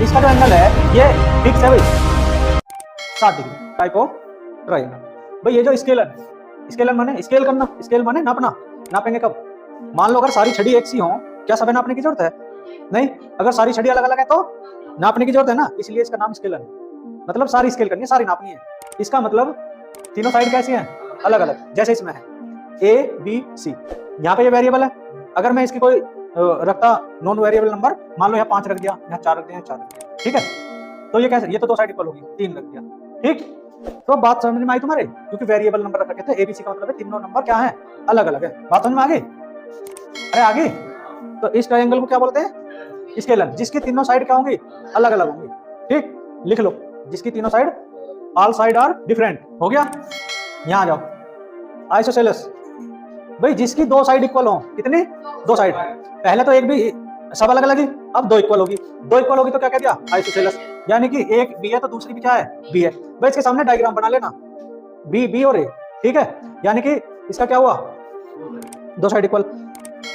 इसका जो एंगल है ये फिक्स है भाई 60 डिग्री टाइप ऑफ ट्रायंगल। भाई ये जो स्केलर है, स्केलर माने स्केल करना, स्केल माने नापना। नापेंगे कब? मान लो अगर सारी छड़ी एक सी हो, क्या सब नापने की जरूरत है? नहीं। अगर सारी छड़ी अलग अलग है तो नापने की जरूरत है ना, इसलिए इसका नाम स्केलर है। मतलब सारी स्केल करनी है, सारी नापनी है। इसका मतलब तीनों साइड कैसी हैं? अलग अलग। जैसे इसमें है ए बी सी, यहाँ पे ये वेरिएबल है। अगर मैं इसकी कोई रखता नॉन वेरिएबल नंबर, मान लो यहाँ 5 रख दिया, यहाँ 4 रख दिया, 4 रख दिया, ठीक है, तो ये कैसे? ये तो दो साइड इक्वल होगी, 3 रख दिया, ठीक। तो बात समझ में आई तुम्हारे? क्योंकि वेरिएबल नंबर रख रखे थे, एबीसी का मतलब है तीनों नंबर क्या है? अलग अलग है। बात समझ में आ गई? अरे आ गई। तो इस ट्रायंगल को क्या बोलते हैं? स्केलर, जिसकी तीनों साइड क्या होंगी? अलग अलग होंगी, ठीक। लिख लो, जिसकी तीनों side, all side are different. हो गया? यहां आ जाओ। आइसोसेलेस, भाई जिसकी दो साइड इक्वल हो। कितनी? दो साइड। पहले तो एक भी सब अलग अलग ही, अब दो इक्वल होगी। दो इक्वल होगी तो क्या कह दिया? आइसोसेलेस। यानी कि एक बी है तो दूसरी भी क्या है? बी है। भाई इसके सामने डायग्राम बना लेना, बी बी और ए, ठीक है। यानी कि इसका क्या हुआ? दो साइड इक्वल।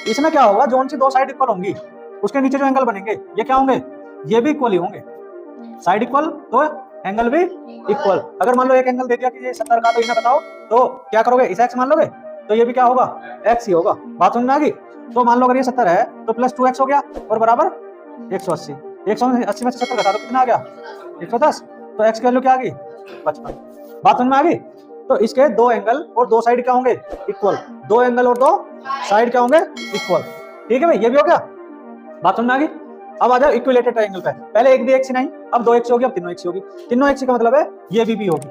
इसमें क्या होगा? जोन सी दो साइड इक्वल होंगी, उसके नीचे जो एंगल बनेंगे ये क्या होंगे? ये भी इक्वल ही होंगे। साइड इक्वल तो एंगल भी इक्वल। अगर मान लो एक एंगल दे दिया कि ये 70 का, तो इन्हें बताओ तो क्या करोगे? इसे एक्स मान लोगे, तो ये भी क्या होगा? एक्स ही होगा। बात समझ में आ गई? तो मान लो अगर ये 70 है तो प्लस 2x हो गया और बराबर 180। 180 में से 70 घटा दो, कितना आ गया? 110। तो x की वैल्यू क्या आ गई? 55। बात समझ में आ गई? तो इसके दो एंगल और दो साइड क्या होंगे? इक्वल। दो एंगल और दो साइड क्या होंगे? इक्वल। ठीक है भाई, ये भी हो गया। बात समझ में आ गई? अब आ जाओ इक्विलेटरल ट्रायंगल पे। पहले एक भी एक सी नहीं, अब दो एक सी होगी, अब तीनों एक सी होगी। तीनों एक सी का मतलब है ये भी होगी,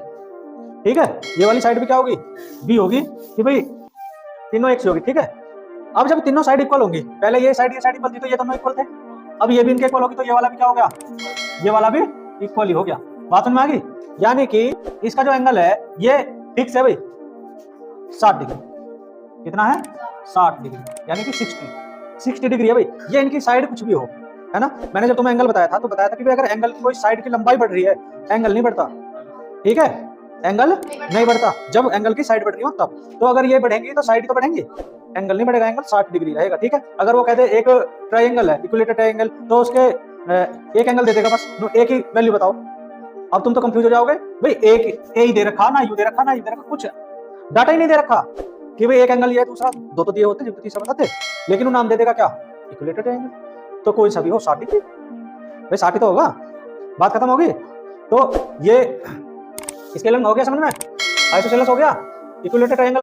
ठीक है। ये वाली साइड भी क्या होगी? बी होगी, कि भाई तीनों एक सी होगी, ठीक है। अब जब तीनों साइड इक्वल होंगी, पहले ये साइड इक्वल थी तो ये दोनों इक्वल थे, अब ये भी इनके इक्वल होगी तो ये वाला भी क्या हो गया? ये वाला भी इक्वल ही हो गया। बात समझ में आ गई? यानी कि इसका जो एंगल है ये फिक्स है भाई 60 डिग्री। कितना है? 60 डिग्री, यानी कि 60 डिग्री है भाई। ये इनकी साइड कुछ भी हो, है ना। मैंने जब तुम्हें एंगल बताया था तो बताया था कि अगर एंगल की कोई साइड की लंबाई बढ़ रही है, एंगल नहीं बढ़ता, ठीक है। एंगल नहीं बढ़ता जब एंगल की साइड बढ़ रही हो तब। तो अगर ये बढ़ेंगी तो साइड तो बढ़ेंगी, एंगल नहीं बढ़ेगा, एंगल 60 डिग्री रहेगा, ठीक है। अगर वो कहते एक ट्रायंगल है, इक्विलेटरल ट्रायंगल, तो उसके एक एंगल दे देगा बस, एक ही वैल्यू बताओ। अब तुम तो कंफ्यूज हो जाओगे भाई, एक ए ही दे रखा ना, यू दे रखा ना, यू दे रखा, कुछ डाटा ही नहीं दे रखा कि भाई एक एंगल ये है, दूसरा दो तो दिए होते जब तीसरा बताते, लेकिन वो नाम दे देगा क्या? Equilateral triangle. तो कोई सा भी हो 60 डिग्री, भाई 60 तो होगा। बात खत्म होगी। तो ये स्केलर हो गया समझ में? आइसोसेलेस हो गया, इक्विलेटरल ट्रायंगल